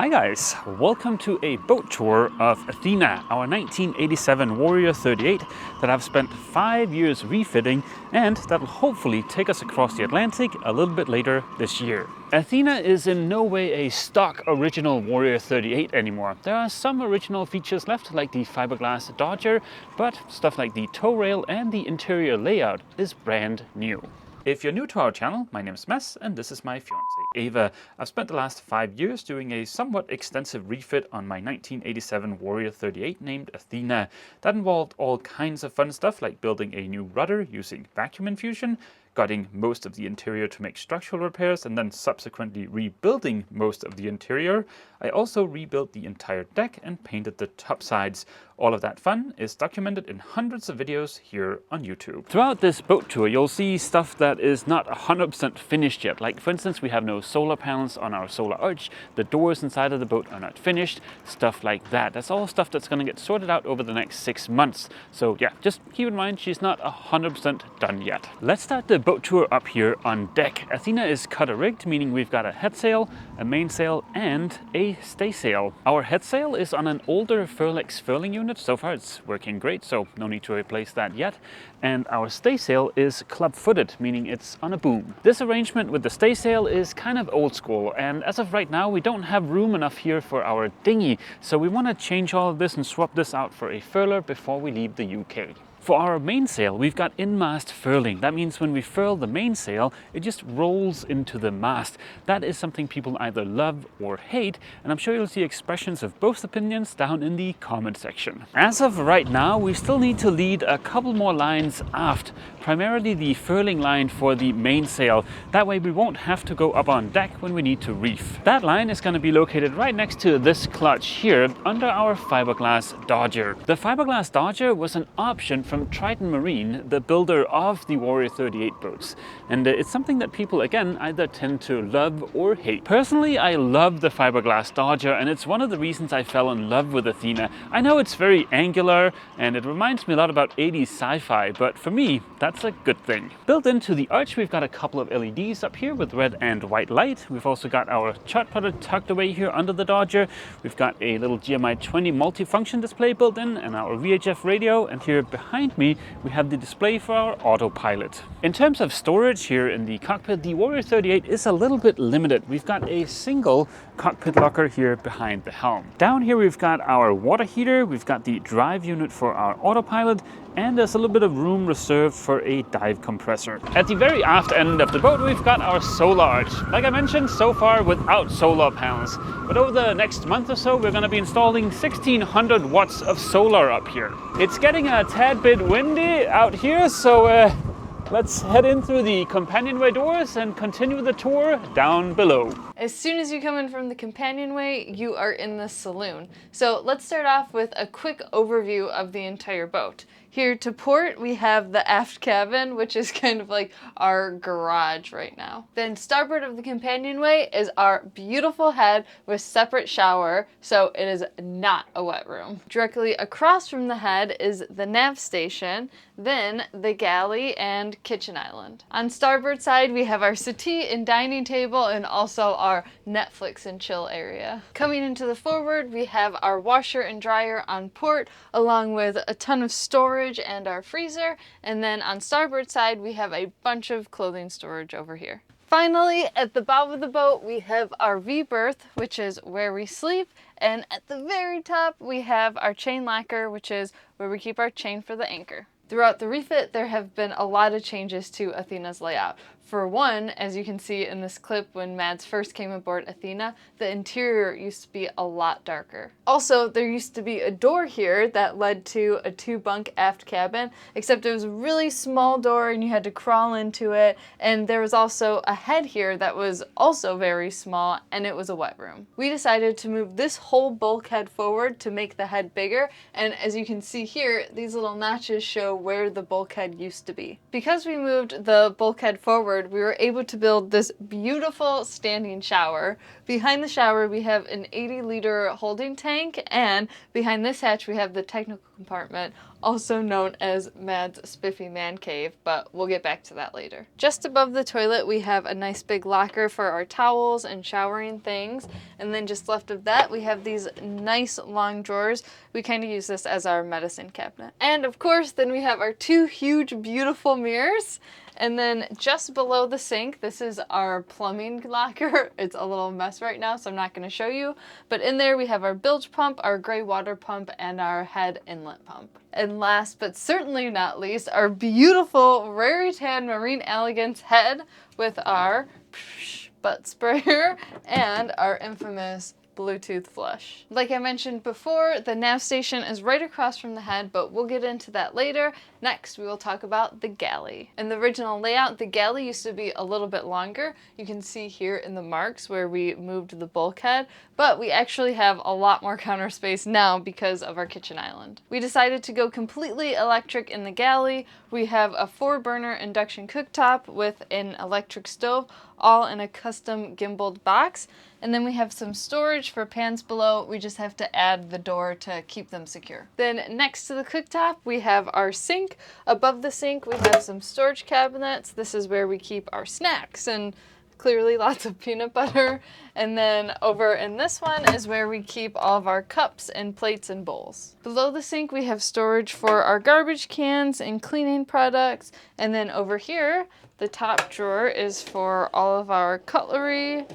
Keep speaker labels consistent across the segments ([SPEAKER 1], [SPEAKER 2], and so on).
[SPEAKER 1] Hi guys, welcome to a boat tour of Athena, our 1987 Warrior 38 that I've spent 5 years refitting and that'll hopefully take us across the Atlantic a little bit later this year. Athena is in no way a stock original Warrior 38 anymore. There are some original features left like the fiberglass Dodger, but stuff like the tow rail and the interior layout is brand new. If you're new to our channel, my name is Mads and this is my fiancée Ava. I've spent the last 5 years doing a somewhat extensive refit on my 1987 Warrior 38 named Athena. That involved all kinds of fun stuff like building a new rudder using vacuum infusion, gutting most of the interior to make structural repairs, and then subsequently rebuilding most of the interior. I also rebuilt the entire deck and painted the top sides. All of that fun is documented in hundreds of videos here on YouTube. Throughout this boat tour, you'll see stuff that is not 100% finished yet. Like for instance, we have no solar panels on our solar arch. The doors inside of the boat are not finished. Stuff like that. That's all stuff that's going to get sorted out over the next 6 months. So yeah, just keep in mind she's not 100% done yet. Let's start the boat tour up here on deck. Athena is cutter rigged, meaning we've got a head sail, a mainsail, and a staysail. Our head sail is on an older Furlex furling unit. So far it's working great, so no need to replace that yet. And our staysail is club-footed, meaning it's on a boom. This arrangement with the staysail is kind of old school, and as of right now we don't have room enough here for our dinghy, so we want to change all of this and swap this out for a furler before we leave the UK. For our mainsail, we've got in-mast furling. That means when we furl the mainsail, it just rolls into the mast. That is something people either love or hate, and I'm sure you'll see expressions of both opinions down in the comment section. As of right now, we still need to lead a couple more lines aft, primarily the furling line for the mainsail. That way we won't have to go up on deck when we need to reef. That line is going to be located right next to this clutch here under our fiberglass Dodger. The fiberglass Dodger was an option from Triton Marine, the builder of the Warrior 38 boats. And it's something that people, again, either tend to love or hate. Personally, I love the fiberglass Dodger, and it's one of the reasons I fell in love with Athena. I know it's very angular, and it reminds me a lot about 80s sci-fi, but for me, that's a good thing. Built into the arch, we've got a couple of LEDs up here with red and white light. We've also got our chart plotter tucked away here under the Dodger. We've got a little GMI 20 multifunction display built in, and our VHF radio, and here behind me we have the display for our autopilot. In terms of storage here in the cockpit, the Warrior 38 is a little bit limited. We've got a single cockpit locker here behind the helm. Down here we've got our water heater, we've got the drive unit for our autopilot, and there's a little bit of room reserved for a dive compressor. At the very aft end of the boat we've got our solar arch. Like I mentioned, so far without solar panels, but over the next month or so we're going to be installing 1600 watts of solar up here. It's getting a tad bit windy out here, so let's head in through the companionway doors and continue the tour down below.
[SPEAKER 2] As soon as you come in from the companionway, you are in the saloon. So let's start off with a quick overview of the entire boat. Here to port, we have the aft cabin, which is kind of like our garage right now. Then starboard of the companionway is our beautiful head with separate shower, so it is not a wet room. Directly across from the head is the nav station, then the galley and kitchen island. On starboard side, we have our settee and dining table and also our Netflix and chill area. Coming into the forward, we have our washer and dryer on port, along with a ton of storage and our freezer, and then on starboard side we have a bunch of clothing storage over here. Finally, at the bow of the boat we have our V-berth, which is where we sleep, and at the very top we have our chain locker, which is where we keep our chain for the anchor. Throughout the refit, there have been a lot of changes to Athena's layout. For one, as you can see in this clip when Mads first came aboard Athena, the interior used to be a lot darker. Also, there used to be a door here that led to a 2-bunk aft cabin, except it was a really small door and you had to crawl into it, and there was also a head here that was also very small, and it was a wet room. We decided to move this whole bulkhead forward to make the head bigger, and as you can see here, these little notches show where the bulkhead used to be. Because we moved the bulkhead forward, forward, we were able to build this beautiful standing shower. Behind the shower, we have an 80-liter holding tank, and behind this hatch, we have the technical compartment, also known as Mad's Spiffy Man Cave, but we'll get back to that later. Just above the toilet, we have a nice big locker for our towels and showering things, and then just left of that, we have these nice long drawers. We kind of use this as our medicine cabinet. And of course, then we have our two huge, beautiful mirrors. And then just below the sink, this is our plumbing locker. It's a little mess right now, so I'm not going to show you. But in there we have our bilge pump, our gray water pump, and our head inlet pump. And last but certainly not least, our beautiful Rary Tan Marine Elegance head with our butt sprayer and our infamous Bluetooth flush. Like I mentioned before, the nav station is right across from the head, but we'll get into that later. Next, we will talk about the galley. In the original layout, the galley used to be a little bit longer. You can see here in the marks where we moved the bulkhead, but we actually have a lot more counter space now because of our kitchen island. We decided to go completely electric in the galley. We have a 4-burner induction cooktop with an electric stove, all in a custom gimbaled box. And then we have some storage for pans below. We just have to add the door to keep them secure. Then next to the cooktop, we have our sink. Above the sink, we have some storage cabinets. This is where we keep our snacks and clearly lots of peanut butter. And then over in this one is where we keep all of our cups and plates and bowls. Below the sink, we have storage for our garbage cans and cleaning products. And then over here, the top drawer is for all of our cutlery.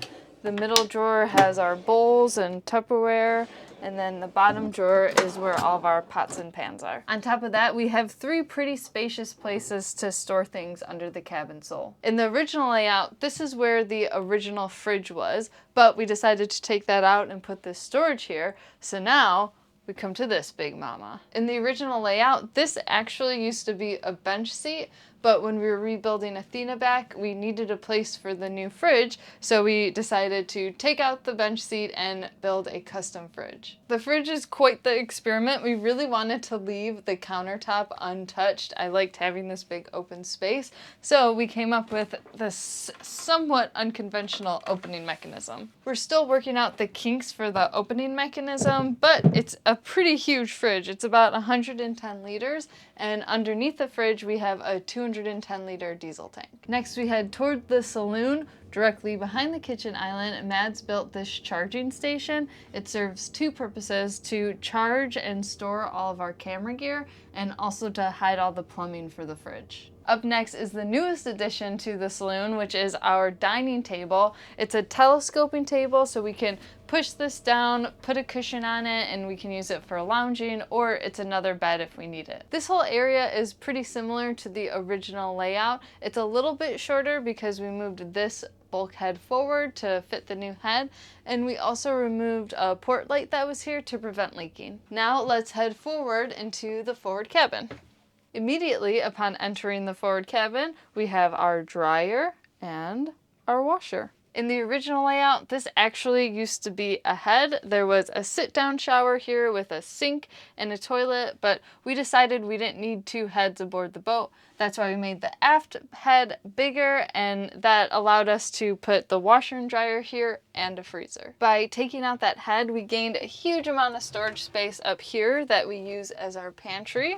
[SPEAKER 2] The middle drawer has our bowls and Tupperware, and then the bottom drawer is where all of our pots and pans are. On top of that, we have 3 pretty spacious places to store things under the cabin sole. In the original layout, this is where the original fridge was, but we decided to take that out and put this storage here, so now we come to this big mama. In the original layout, this actually used to be a bench seat, but when we were rebuilding Athena back, we needed a place for the new fridge, so we decided to take out the bench seat and build a custom fridge. The fridge is quite the experiment. We really wanted to leave the countertop untouched. I liked having this big open space, so we came up with this somewhat unconventional opening mechanism. We're still working out the kinks for the opening mechanism, but it's a pretty huge fridge. It's about 110 liters, and underneath the fridge we have a 210-liter diesel tank. Next, we head toward the saloon. Directly behind the kitchen island, Mads built this charging station. It serves 2 purposes: to charge and store all of our camera gear, and also to hide all the plumbing for the fridge. Up next is the newest addition to the saloon, which is our dining table. It's a telescoping table, so we can push this down, put a cushion on it, and we can use it for lounging, or it's another bed if we need it. This whole area is pretty similar to the original layout. It's a little bit shorter because we moved this bulkhead forward to fit the new head, and we also removed a port light that was here to prevent leaking. Now let's head forward into the forward cabin. Immediately upon entering the forward cabin, we have our dryer and our washer. In the original layout, this actually used to be a head. There was a sit-down shower here with a sink and a toilet, but we decided we didn't need 2 heads aboard the boat. That's why we made the aft head bigger, and that allowed us to put the washer and dryer here and a freezer. By taking out that head, we gained a huge amount of storage space up here that we use as our pantry.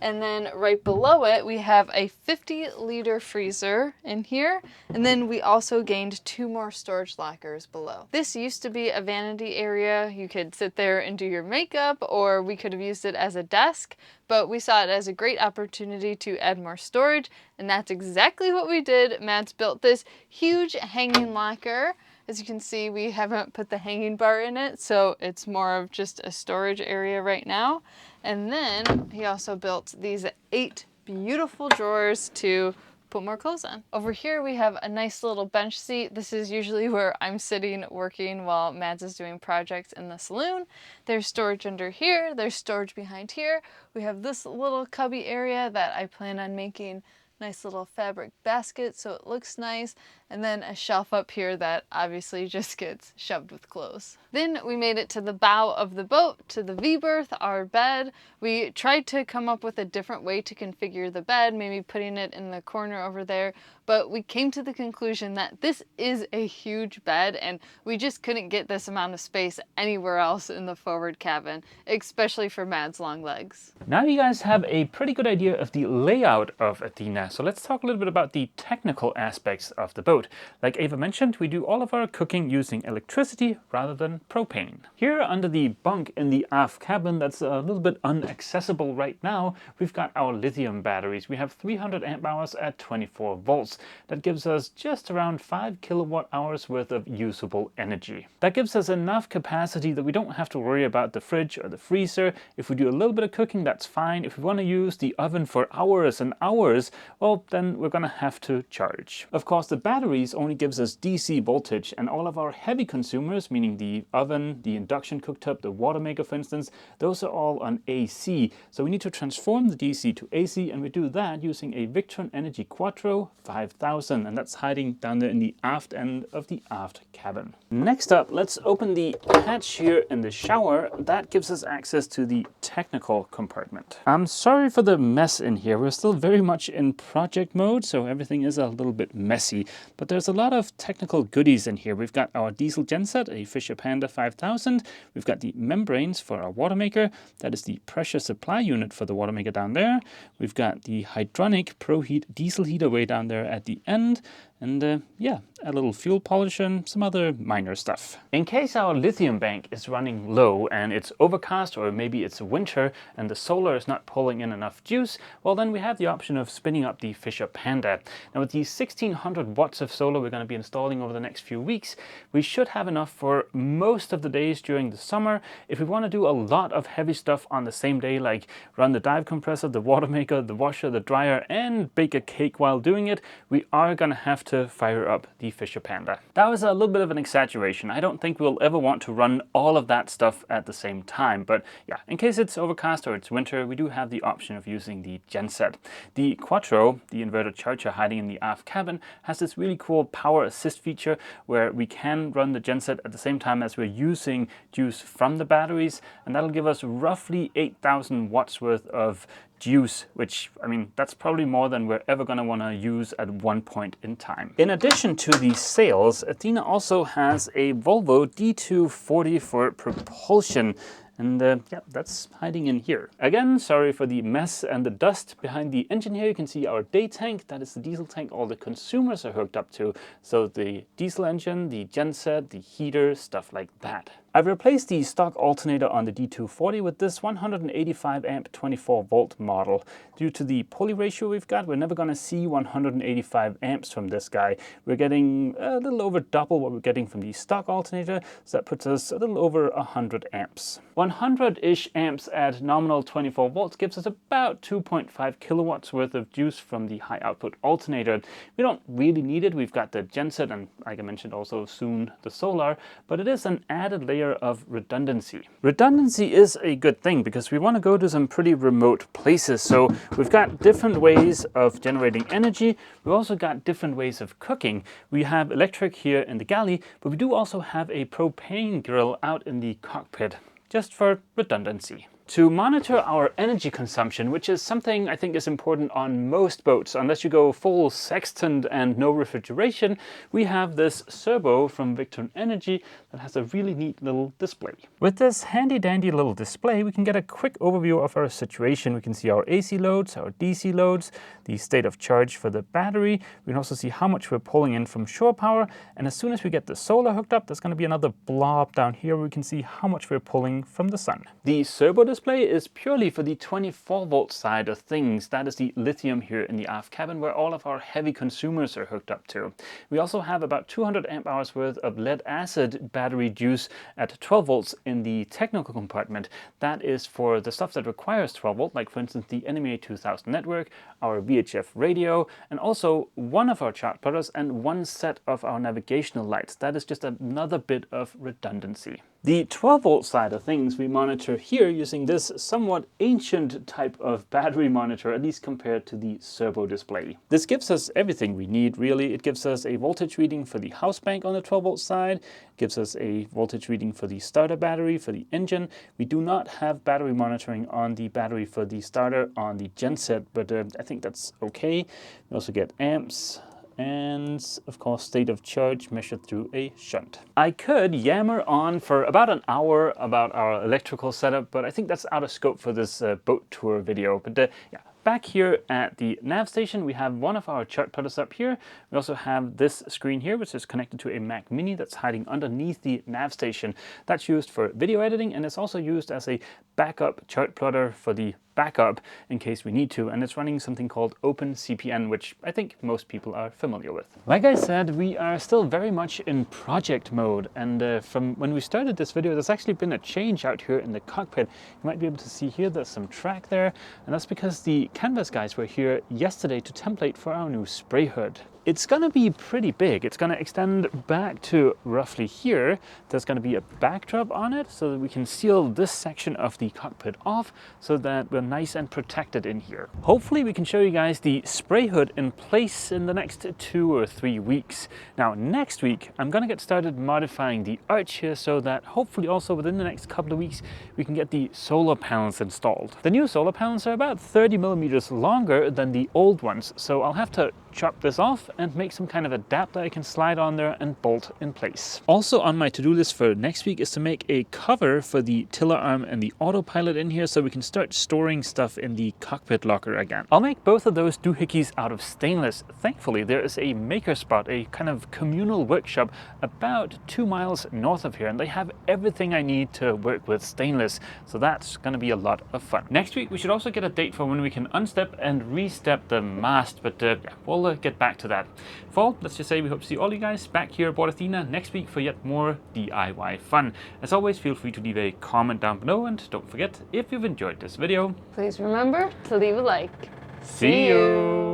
[SPEAKER 2] And then right below it, we have a 50-liter freezer in here. And then we also gained 2 more storage lockers below. This used to be a vanity area. You could sit there and do your makeup, or we could have used it as a desk, but we saw it as a great opportunity to add more storage, and that's exactly what we did. Matt's built this huge hanging locker. As you can see, we haven't put the hanging bar in it, so it's more of just a storage area right now. And then he also built these 8 beautiful drawers to put more clothes on. Over here we have a nice little bench seat. This is usually where I'm sitting working while Mads is doing projects in the saloon. There's storage under here, there's storage behind here. We have this little cubby area that I plan on making nice little fabric basket so it looks nice, and then a shelf up here that obviously just gets shoved with clothes. Then we made it to the bow of the boat, to the V-berth, our bed. We tried to come up with a different way to configure the bed, maybe putting it in the corner over there, but we came to the conclusion that this is a huge bed and we just couldn't get this amount of space anywhere else in the forward cabin, especially for Matt's long legs.
[SPEAKER 1] Now you guys have a pretty good idea of the layout of Athena, so let's talk a little bit about the technical aspects of the boat. Like Ava mentioned, we do all of our cooking using electricity rather than propane. Here under the bunk in the aft cabin that's a little bit inaccessible right now, we've got our lithium batteries. We have 300 amp hours at 24 volts. That gives us just around 5 kilowatt hours worth of usable energy. That gives us enough capacity that we don't have to worry about the fridge or the freezer. If we do a little bit of cooking, that's fine. If we want to use the oven for hours and hours, well, then we're gonna have to charge. Of course, the batteries only gives us DC voltage, and all of our heavy consumers, meaning the oven, the induction cooktop, the water maker, for instance, those are all on AC. So we need to transform the DC to AC, and we do that using a Victron Energy Quattro 5000, and that's hiding down there in the aft end of the aft cabin. Next up, let's open the hatch here in the shower. That gives us access to the technical compartment. I'm sorry for the mess in here. We're still very much in project mode, so everything is a little bit messy, but there's a lot of technical goodies in here. We've got our diesel genset, a Fisher Panda 5000. We've got the membranes for our water maker. That is the pressure supply unit for the water maker down there. We've got the hydronic ProHeat diesel heater way down there at the end. And yeah, a little fuel polish and some other minor stuff. In case our lithium bank is running low and it's overcast, or maybe it's winter and the solar is not pulling in enough juice, well then we have the option of spinning up the Fisher Panda. Now with the 1600 watts of solar we're going to be installing over the next few weeks, we should have enough for most of the days during the summer. If we want to do a lot of heavy stuff on the same day, like run the dive compressor, the water maker, the washer, the dryer, and bake a cake while doing it, we are going to have to fire up the Fisher Panda. That was a little bit of an exaggeration. I don't think we'll ever want to run all of that stuff at the same time, but yeah, in case it's overcast or it's winter, we do have the option of using the genset. The Quattro, the inverter charger hiding in the aft cabin, has this really cool power assist feature where we can run the genset at the same time as we're using juice from the batteries, and that'll give us roughly 8,000 watts worth of juice, which, I mean, that's probably more than we're ever going to want to use at one point in time. In addition to the sails, Athena also has a Volvo D240 for propulsion. And yeah, that's hiding in here. Again, sorry for the mess and the dust behind the engine here. You can see our day tank. That is the diesel tank all the consumers are hooked up to. So the diesel engine, the genset, the heater, stuff like that. I've replaced the stock alternator on the D240 with this 185 amp 24 volt model. Due to the pulley ratio we've got, we're never going to see 185 amps from this guy. We're getting a little over double what we're getting from the stock alternator, so that puts us a little over 100 amps. 100-ish amps at nominal 24 volts gives us about 2.5 kilowatts worth of juice from the high output alternator. We don't really need it. We've got the genset and, like I mentioned, also soon the solar, but it is an added layer of redundancy. Redundancy is a good thing because we want to go to some pretty remote places. So we've got different ways of generating energy. We've also got different ways of cooking. We have electric here in the galley, but we do also have a propane grill out in the cockpit, just for redundancy. To monitor our energy consumption, which is something I think is important on most boats, unless you go full sextant and no refrigeration, we have this servo from Victron Energy that has a really neat little display. With this handy dandy little display, we can get a quick overview of our situation. We can see our AC loads, our DC loads, the state of charge for the battery. We can also see how much we're pulling in from shore power. And as soon as we get the solar hooked up, there's going to be another blob down here where we can see how much we're pulling from the sun. The servo display is purely for the 24 volt side of things. That is the lithium here in the aft cabin where all of our heavy consumers are hooked up to. We also have about 200 amp hours worth of lead acid battery juice at 12 volts in the technical compartment. That is for the stuff that requires 12 volt, like for instance the NMEA 2000 network, our VHF radio, and also one of our chart plotters and one set of our navigational lights. That is just another bit of redundancy. The 12 volt side of things we monitor here using this somewhat ancient type of battery monitor, at least compared to the servo display. This gives us everything we need, really. It gives us a voltage reading for the house bank on the 12 volt side, gives us a voltage reading for the starter battery for the engine. We do not have battery monitoring on the battery for the starter on the genset, but I think that's okay. We also get amps, and of course state of charge measured through a shunt. I could yammer on for about an hour about our electrical setup, but I think that's out of scope for this boat tour video. But yeah. Back here at the nav station, we have one of our chart plotters up here. We also have this screen here, which is connected to a Mac Mini that's hiding underneath the nav station. That's used for video editing, and it's also used as a backup chart plotter for the backup in case we need to, and it's running something called OpenCPN, which I think most people are familiar with. Like I said, we are still very much in project mode, and from when we started this video, there's actually been a change out here in the cockpit. You might be able to see here there's some track there, and that's because the canvas guys were here yesterday to template for our new spray hood. It's going to be pretty big. It's going to extend back to roughly here. There's going to be a backdrop on it so that we can seal this section of the cockpit off so that we're nice and protected in here. Hopefully we can show you guys the spray hood in place in the next 2 or 3 weeks. Now next week I'm going to get started modifying the arch here so that hopefully also within the next couple of weeks we can get the solar panels installed. The new solar panels are about 30 millimeters longer than the old ones, so I'll have to chop this off and make some kind of adapter I can slide on there and bolt in place. Also on my to-do list for next week is to make a cover for the tiller arm and the autopilot in here so we can start storing stuff in the cockpit locker again. I'll make both of those doohickeys out of stainless. Thankfully there is a maker spot, a kind of communal workshop about 2 miles north of here, and they have everything I need to work with stainless, so that's going to be a lot of fun. Next week we should also get a date for when we can unstep and restep the mast, but yeah, we'll get back to that. For all, let's just say we hope to see all you guys back here aboard Athena next week for yet more DIY fun. As always, feel free to leave a comment down below, and don't forget, if you've enjoyed this video,
[SPEAKER 2] Please remember to leave a like.
[SPEAKER 1] see you!